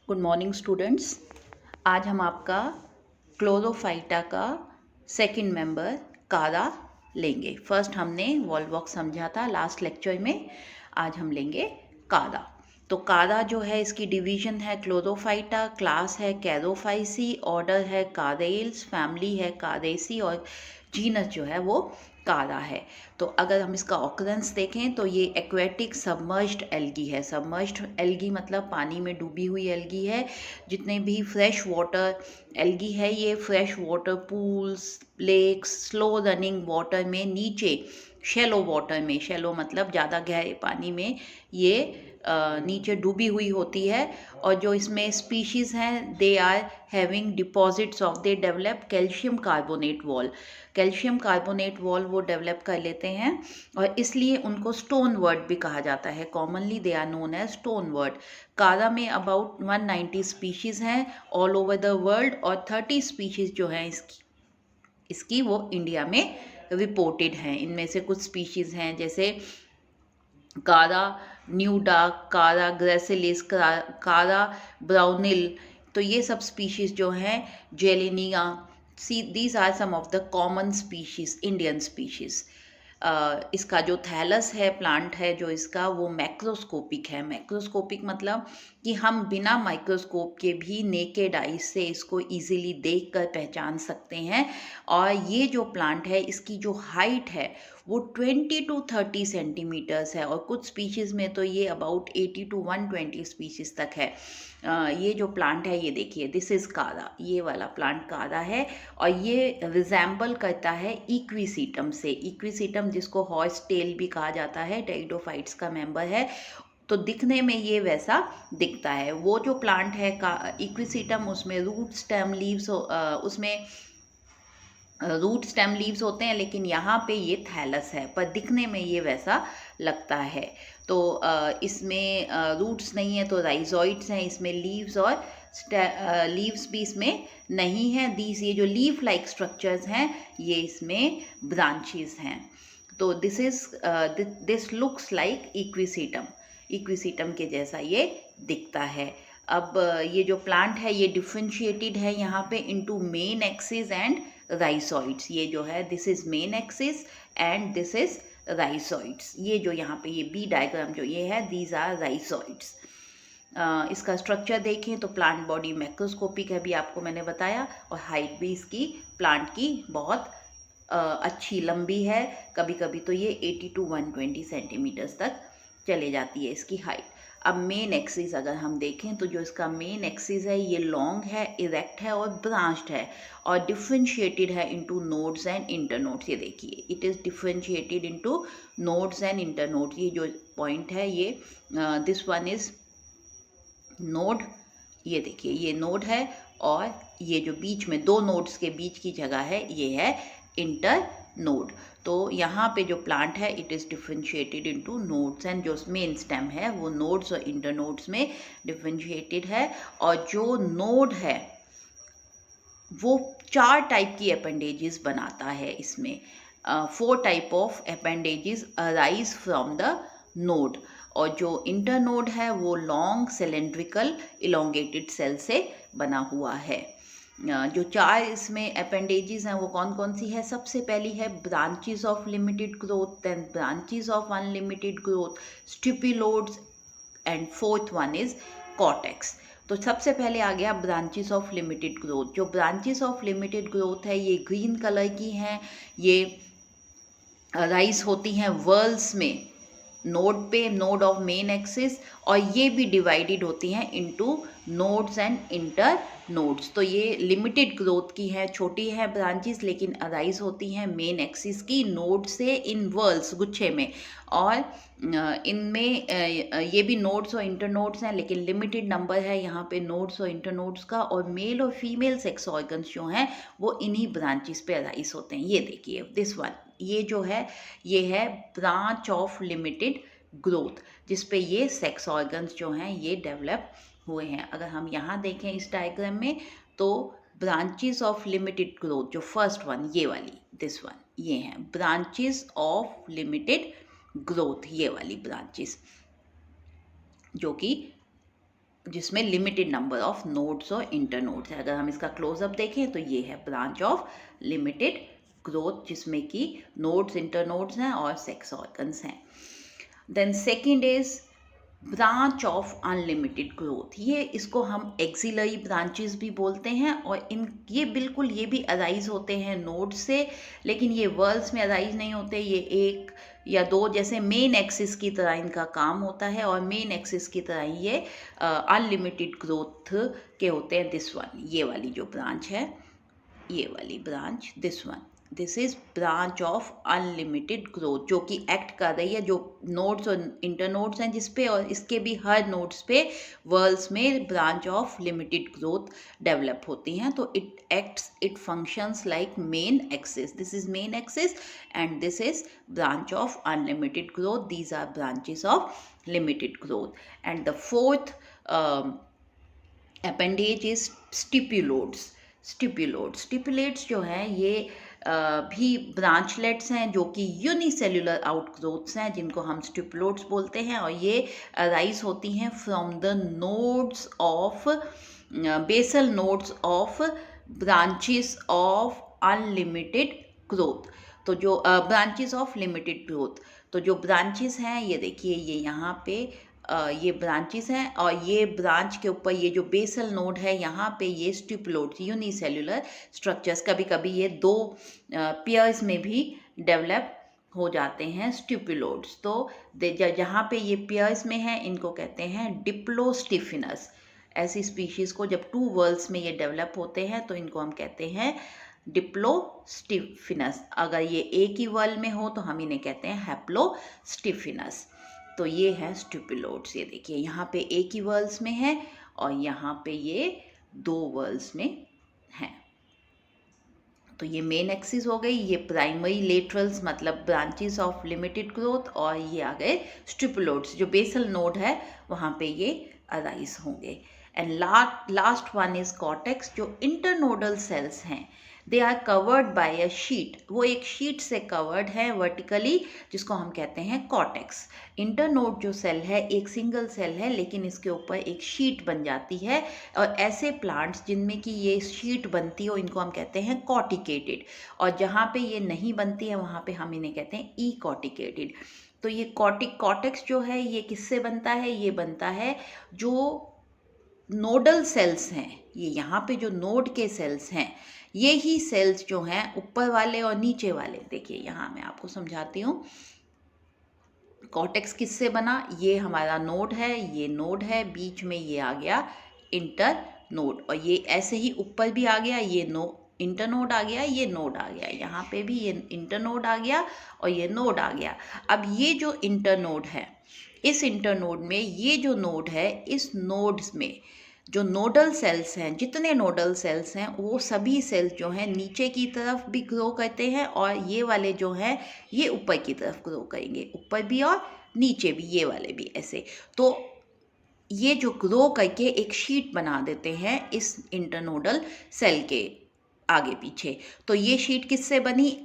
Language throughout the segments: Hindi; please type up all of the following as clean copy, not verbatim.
Good morning students. आज हम आपका क्लोरोफाइटा का सेकंड मेंबर कारा लेंगे। फर्स्ट हमने वॉल्वॉक्स समझा था लास्ट लेक्चर में, आज हम लेंगे कारा। तो कारा जो है इसकी डिवीजन है क्लोरोफाइटा, क्लास है कैरोफाइसी, ऑर्डर है कारेल्स, फैमिली है कारेसी और जीनस जो है वो कारा है। तो अगर हम इसका ऑकरेंस देखें तो ये एक्वेटिक सबमर्ज्ड एल्गी है। सबमर्ज्ड एल्गी मतलब पानी में डूबी हुई एल्गी है। जितने भी फ्रेश वाटर एल्गी है ये fresh water pools, lakes, slow running water में नीचे शैलो वाटर में, शैलो मतलब ज़्यादा गहरे पानी में ये नीचे डूबी हुई होती है। और जो इसमें स्पीशीज़ हैं they are having deposits of, they develop calcium carbonate wall. Calcium carbonate wall वो डेवलप कर लेते हैं और इसलिए उनको स्टोन वर्ड भी कहा जाता है। Commonly they are known as stonewort. Chara में अबाउट 190 स्पीशीज़ हैं ऑल ओवर द वर्ल्ड और 30 स्पीशीज़ जो हैं इसकी वो इंडिया में रिपोर्टेड हैं। इनमें से कुछ स्पीशीज़ हैं जैसे कारा न्यूडा, कारा ग्रेसिलिस, कारा ब्राउनिल। तो ये सब स्पीशीज़ जो हैं जेलिनिया, see these are some of the common species, Indian species. इसका जो थैलस है, प्लांट है जो इसका, वो मैक्रोस्कोपिक है। मैक्रोस्कोपिक मतलब कि हम बिना माइक्रोस्कोप के भी नेकेड आइज से इसको इजीली देखकर पहचान सकते हैं। और ये जो प्लांट है इसकी जो हाइट है वो 20 टू 30 सेंटीमीटर्स है और कुछ स्पीशीज़ में तो ये अबाउट 80 टू 120 स्पीशीज़ तक है। ये जो प्लांट है ये देखिए, दिस इज़ कारा, ये वाला प्लांट कारा है और ये रिजेंबल करता है इक्विसीटम से। इक्विसीटम जिसको हॉर्स टेल भी कहा जाता है, टेरिडोफाइट्स का मेंबर है। तो दिखने में ये वैसा दिखता है। वो जो प्लांट है का इक्विसीटम, उसमें रूट स्टेम लीव्स, उसमें रूट स्टेम लीव्स होते हैं, लेकिन यहाँ पे ये थैलस है पर दिखने में ये वैसा लगता है। तो इसमें रूट्स नहीं है तो राइजोइड्स हैं इसमें, लीव्स और लीव्स भी इसमें नहीं है। दीज ये जो लीफ लाइक स्ट्रक्चर्स हैं ये इसमें ब्रांचेस हैं। तो this looks like equisetum, equisetum के जैसा ये दिखता है। अब ये जो प्लांट है ये डिफ्रेंशिएटेड है यहाँ पे into main axis and rhizoids. ये जो है this is main axis and this is rhizoids. ये जो यहाँ पे ये बी डायग्राम जो ये है, दीज आर राइसोइड्स। इसका स्ट्रक्चर देखें तो प्लांट बॉडी मैक्रोस्कोपिक है, भी आपको मैंने बताया, और हाइट भी इसकी प्लांट की बहुत अच्छी लंबी है। कभी कभी तो ये 80 टू 120 सेंटीमीटर्स तक चले जाती है इसकी हाइट। अब मेन एक्सिस अगर हम देखें तो जो इसका मेन एक्सिस है ये लॉन्ग है, इरेक्ट है और ब्रांच्ड है और डिफ्रेंशिएटेड है इनटू नोड्स एंड इंटरनोड्स। ये देखिए, it is differentiated into nodes and internodes. ये जो पॉइंट है ये दिस वन इज नोड। ये देखिए ये नोड है और ये जो बीच में दो नोड्स के बीच की जगह है ये है इंटर नोड। तो यहाँ पे जो प्लांट है it is differentiated into nodes and जो मेन स्टेम है वो नोड्स और इंटर नोड्स में डिफ्रेंशिएटेड है। और जो नोड है वो 4 टाइप की अपेंडेजेस बनाता है इसमें। 4 type of appendages arise from the node. और जो इंटरनोड है वो लॉन्ग सिलेंड्रिकल इलोंगेटेड सेल से बना हुआ है। जो 4 इसमें अपेंडेजेस हैं वो कौन कौन सी है? सबसे पहली है branches of limited growth, then branches of unlimited growth, stipuloids and fourth one is cortex. तो सबसे पहले आ गया ब्रांचेस ऑफ लिमिटेड ग्रोथ। जो ब्रांचेस ऑफ लिमिटेड ग्रोथ है ये ग्रीन कलर की हैं। ये राइज होती हैं वर्ल्स में, नोड पे, नोड ऑफ मेन एक्सिस, और ये भी डिवाइडेड होती हैं into nodes and inter nodes. तो ये लिमिटेड ग्रोथ की हैं, छोटी हैं ब्रांचेस लेकिन अराइज होती हैं मेन एक्सिस की नोड से इन वर्ल्स, गुच्छे में। और इनमें ये भी नोड्स और इंटरनोड्स हैं लेकिन लिमिटेड नंबर है यहाँ पे नोड्स और इंटरनोड्स का। और मेल और फीमेल सेक्स ऑर्गन्स जो हैं वो इन्हीं ब्रांचेस पे अराइज होते हैं। ये देखिए दिस वन, ये जो है ये है ब्रांच ऑफ लिमिटेड ग्रोथ, जिसपे ये सेक्स ऑर्गन्स जो हैं ये डेवलप हुए हैं। अगर हम यहाँ देखें इस डायग्राम में तो ब्रांचेस ऑफ लिमिटेड ग्रोथ, जो फर्स्ट वन ये वाली, दिस वन, ये हैं ब्रांचेस ऑफ लिमिटेड ग्रोथ, ये वाली ब्रांचेस जो कि जिसमें लिमिटेड नंबर ऑफ नोड्स और इंटरनोड्स है। अगर हम इसका क्लोजअप देखें तो ये है ब्रांच ऑफ लिमिटेड ग्रोथ, जिसमें कि नोड्स, इंटरनोड्स हैं और सेक्स ऑर्गन्स हैं। Then second is branch of unlimited growth. ये इसको हम एक्सिलरी ब्रांचेस भी बोलते हैं, और ये बिल्कुल ये भी अराइज होते हैं नोड से, लेकिन ये वर्ल्स में अराइज नहीं होते। ये एक या दो जैसे मेन एक्सिस की तरह इनका काम होता है, और मेन एक्सिस की तरह ये अनलिमिटेड ग्रोथ के होते हैं। दिस वन, ये वाली जो ब्रांच है, ये वाली branch, this one, this is branch of unlimited growth, जो कि एक्ट कर रही है, जो नोड्स और इंटरनोड्स हैं जिस पे, और इसके भी हर नोड्स पे वर्ल्स में branch of limited growth develop होती हैं। तो it functions like main axis. This is main axis and this is branch of unlimited growth. These are branches of limited growth. And the fourth appendage is stipuloids. Stipulates जो हैं ये भी ब्रांचलेट्स हैं, जो कि यूनिसेल्युलर आउटग्रोथ्स हैं, जिनको हम स्टिपुलोट्स बोलते हैं, और ये राइज होती हैं from the nodes of basal nodes of branches of unlimited growth. तो जो ब्रांचेस ऑफ लिमिटेड ग्रोथ, तो जो ब्रांचेस हैं ये देखिए, ये यहाँ पे ये ब्रांचेस हैं, और ये ब्रांच के ऊपर ये जो बेसल नोड है यहाँ पे ये स्टिपुलोट्स, यूनिसेल्युलर स्ट्रक्चर्स, कभी कभी ये दो पेयर्स में भी डेवलप हो जाते हैं स्टिपुलोट्स। तो जहाँ पे ये पेयर्स में है इनको कहते हैं डिप्लोस्टिफिनस। ऐसी स्पीशीज को जब टू वर्ल्स में ये डेवलप होते हैं तो इनको हम कहते हैं डिप्लोस्टिफिनस। अगर ये एक ही वर्ल में हो तो हम इन्हें कहते हैं हैप्लोस्टिफिनस। तो ये है स्टिपुलोट्स। ये देखिए यहाँ पे एक ही वर्ल्स में है और यहाँ पे ये दो वर्ल्स में हैं। तो ये मेन एक्सिस हो गई, ये प्राइमरी लेटरल्स मतलब ब्रांचेस ऑफ लिमिटेड ग्रोथ, और ये आ गए स्टिपुलोट्स, जो बेसल नोड है वहाँ पे ये अराइज होंगे। And last one is cortex, जो इंटरनोडल सेल्स हैं। They are covered by a sheet, वो एक शीट से कवर्ड है वर्टिकली, जिसको हम कहते हैं कॉर्टेक्स। इंटरनोड जो सेल है एक सिंगल सेल है, लेकिन इसके ऊपर एक शीट बन जाती है, और ऐसे प्लांट्स जिनमें कि ये शीट बनती हो इनको हम कहते हैं कॉर्टिकेटेड, और जहाँ पे ये नहीं बनती है वहाँ पे हम इन्हें कहते हैं ई कॉर्टिकेटेड। तो ये कॉर्टेक्स जो है ये किससे बनता है? ये बनता है जो नोडल सेल्स हैं, ये यहाँ पे जो नोड के सेल्स हैं, ये ही सेल्स जो हैं ऊपर वाले और नीचे वाले, देखिए यहाँ मैं आपको समझाती हूँ। कॉर्टेक्स किससे बना? ये हमारा नोड है, ये नोड है, बीच में ये आ गया इंटर नोड, और ये ऐसे ही ऊपर भी आ गया, ये इंटर नोड आ गया, ये नोड आ गया, यहाँ पे भी ये इंटर नोड आ गया और ये नोड आ गया। अब ये जो इंटर नोड है, इस इंटर नोड में ये जो नोड है, इस नोड्स में जो नोडल सेल्स हैं, जितने नोडल सेल्स हैं वो सभी सेल्स जो हैं नीचे की तरफ भी ग्रो करते हैं, और ये वाले जो हैं ये ऊपर की तरफ ग्रो करेंगे, ऊपर भी और नीचे भी, ये वाले भी ऐसे। तो ये जो ग्रो करके एक शीट बना देते हैं इस इंटरनोडल सेल के आगे पीछे। तो ये शीट किससे बनी?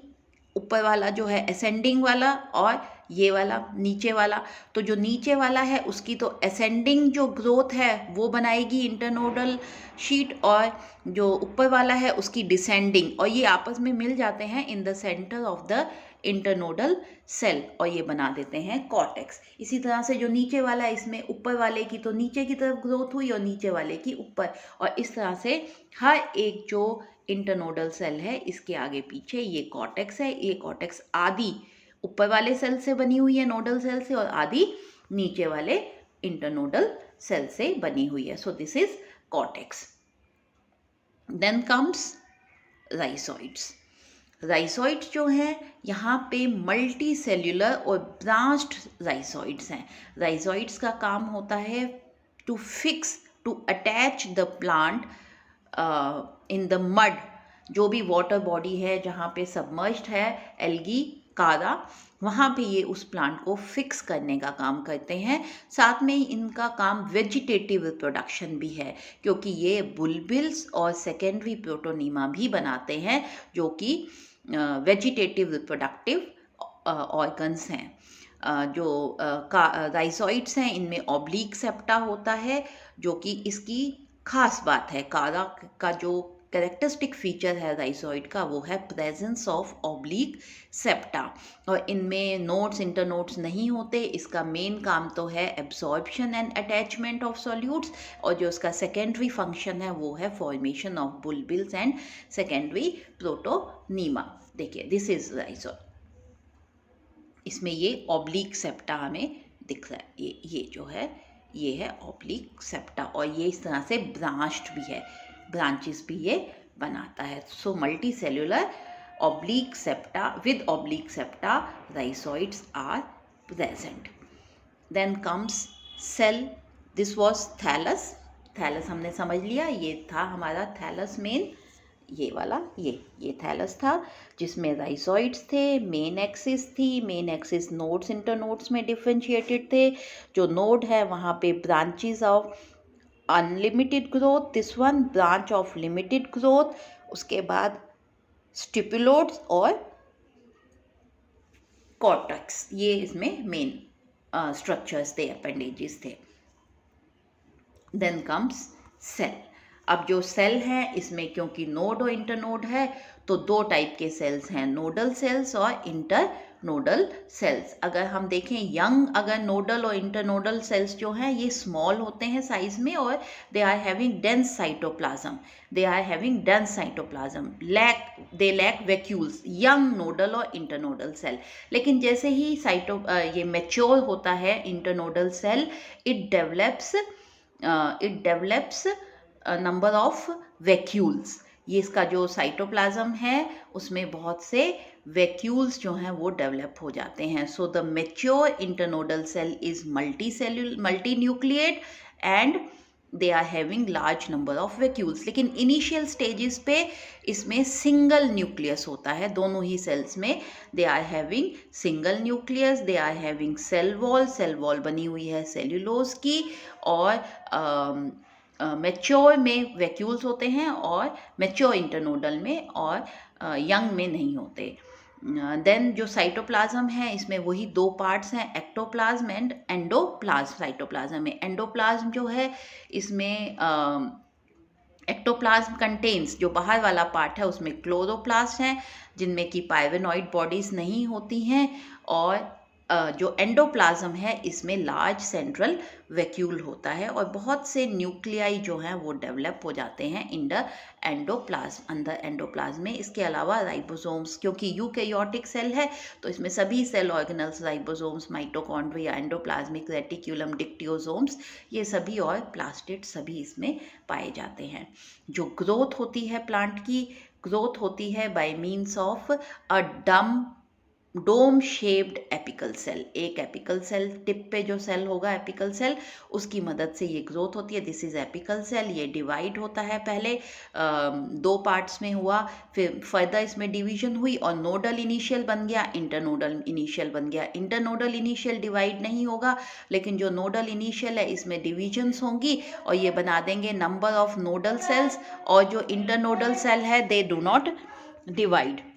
ऊपर वाला जो है असेंडिंग वाला, और ये वाला नीचे वाला। तो जो नीचे वाला है उसकी तो असेंडिंग जो ग्रोथ है वो बनाएगी इंटरनोडल शीट, और जो ऊपर वाला है उसकी डिसेंडिंग, और ये आपस में मिल जाते हैं in the centre of the internodal cell, और ये बना देते हैं कॉर्टेक्स। इसी तरह से जो नीचे वाला है, इसमें ऊपर वाले की तो नीचे की तरफ ग्रोथ हुई और नीचे वाले की ऊपर, और इस तरह से हर एक जो इंटरनोडल सेल है इसके आगे पीछे ये कॉर्टेक्स है। ये कॉर्टेक्स आदि ऊपर वाले सेल से बनी हुई है, नोडल सेल से, और आदि नीचे वाले इंटरनोडल सेल से बनी हुई है। So this is cortex. Then comes rhizoids. Rhizoids जो हैं यहाँ पे मल्टी सेल्यूलर और ब्रांच्ड राइसोइड्स हैं। राइसोइड्स का काम होता है to fix, to attach the plant in the mud, जो भी वाटर बॉडी है जहाँ पे सबमर्ज्ड है एल्गी कारा, वहाँ पे ये उस प्लांट को फिक्स करने का काम करते हैं। साथ में इनका काम वेजिटेटिव रिप्रोडक्शन भी है, क्योंकि ये बुलबिल्स और सेकेंडरी प्रोटोनीमा भी बनाते हैं, जो कि वेजिटेटिव रिप्रोडक्टिव ऑर्गन्स हैं। जो राइजोइड्स हैं इनमें ऑब्लिक सेप्टा होता है, जो कि इसकी खास बात है। कारा का जो कैरेक्टरिस्टिक फीचर है राइजोइड का वो है प्रेजेंस ऑफ ऑब्लिक सेप्टा, और इनमें नोड्स इंटरनोड्स नहीं होते। इसका मेन काम तो है absorption and attachment of solutes, और जो इसका सेकेंडरी फंक्शन है वो है formation of bulbils and secondary protonema. देखिए दिस इज राइजोइड, इसमें ये ऑब्लिक सेप्टा हमें दिख रहा है। ये जो है ये है ऑब्लिक सेप्टा, और ये इस तरह से ब्रांच्ड भी है, ब्रांचेस भी ये बनाता है। So multicellular oblique septa with oblique septa rhizoids are present. Then comes cell, this was thallus. Thallus हमने समझ लिया, ये था हमारा थैलस मेन, ये वाला ये थैलस था जिसमें राइजोइड्स थे, मेन एक्सिस थी, मेन एक्सिस नोड्स इंटरनोड्स में डिफरेंशिएटेड थे। जो नोड है वहाँ पे branches of unlimited growth, this one branch of limited growth, उसके बाद स्टिपुलोड्स और कॉर्टेक्स, ये इसमें मेन स्ट्रक्चर्स थे, अपेंडेजेस थे। Then comes cell. अब जो सेल है इसमें क्योंकि नोड और इंटरनोड है तो दो टाइप के सेल्स हैं, नोडल सेल्स और इंटरनोडल सेल्स। अगर हम देखें यंग, अगर नोडल और इंटरनोडल सेल्स जो हैं ये स्मॉल होते हैं साइज में, और they are having dense cytoplasm, they lack vacuoles, young nodal और इंटरनोडल सेल। लेकिन जैसे ही ये मैच्योर होता है internodal cell, it develops number of vacuoles. ये इसका जो साइटोप्लाज्म है उसमें बहुत से वैक्यूल्स जो हैं वो डेवलप हो जाते हैं। So the mature internodal cell is multinucleate and they are having large number of vacuoles. लेकिन इनिशियल स्टेजेस पे इसमें सिंगल न्यूक्लियस होता है, दोनों ही सेल्स में they are having single nucleus, they are having cell wall बनी हुई है सेल्यूलोज की, और मैच्योर में वैक्यूल्स होते हैं और मैच्योर इंटरनोडल में, और यंग में नहीं होते। देन जो साइटोप्लाज्म है इसमें वही दो पार्ट्स हैं, एक्टोप्लाज्म एंड एंडोप्लाज्म। साइटोप्लाज्म में एंडोप्लाज्म जो है इसमें एक्टोप्लाज्म कंटेन्स, जो बाहर वाला पार्ट है उसमें क्लोरोप्लास्ट हैं जिनमें कि पाइवेनॉइड बॉडीज नहीं होती हैं, और जो एंडोप्लाज्म है इसमें लार्ज सेंट्रल वैक्यूल होता है, और बहुत से न्यूक्लियाई जो हैं वो डेवलप हो जाते हैं अंदर एंडोप्लाज्म में। इसके अलावा राइबोसोम्स, क्योंकि यूकैरियोटिक सेल है तो इसमें सभी cell organelles, ribosomes, mitochondria, endoplasmic reticulum, dictyosomes, ये सभी और प्लास्टिड सभी इसमें पाए जाते हैं। जो ग्रोथ होती है प्लांट की, ग्रोथ होती है by means of a dome shaped apical cell. एक एपिकल सेल, टिप पे जो सेल होगा एपिकल सेल, उसकी मदद से ये ग्रोथ होती है। This is apical cell. ये डिवाइड होता है, पहले दो पार्ट्स में हुआ, फिर फर्दर इसमें डिवीजन हुई और नोडल इनिशियल बन गया, इंटरनोडल इनिशियल बन गया। इंटरनोडल इनिशियल डिवाइड नहीं होगा, लेकिन जो नोडल इनिशियल है इसमें डिविजन्स होंगी और ये बना देंगे नंबर ऑफ नोडल सेल्स, और जो इंटरनोडल सेल है दे डू नॉट डिवाइड।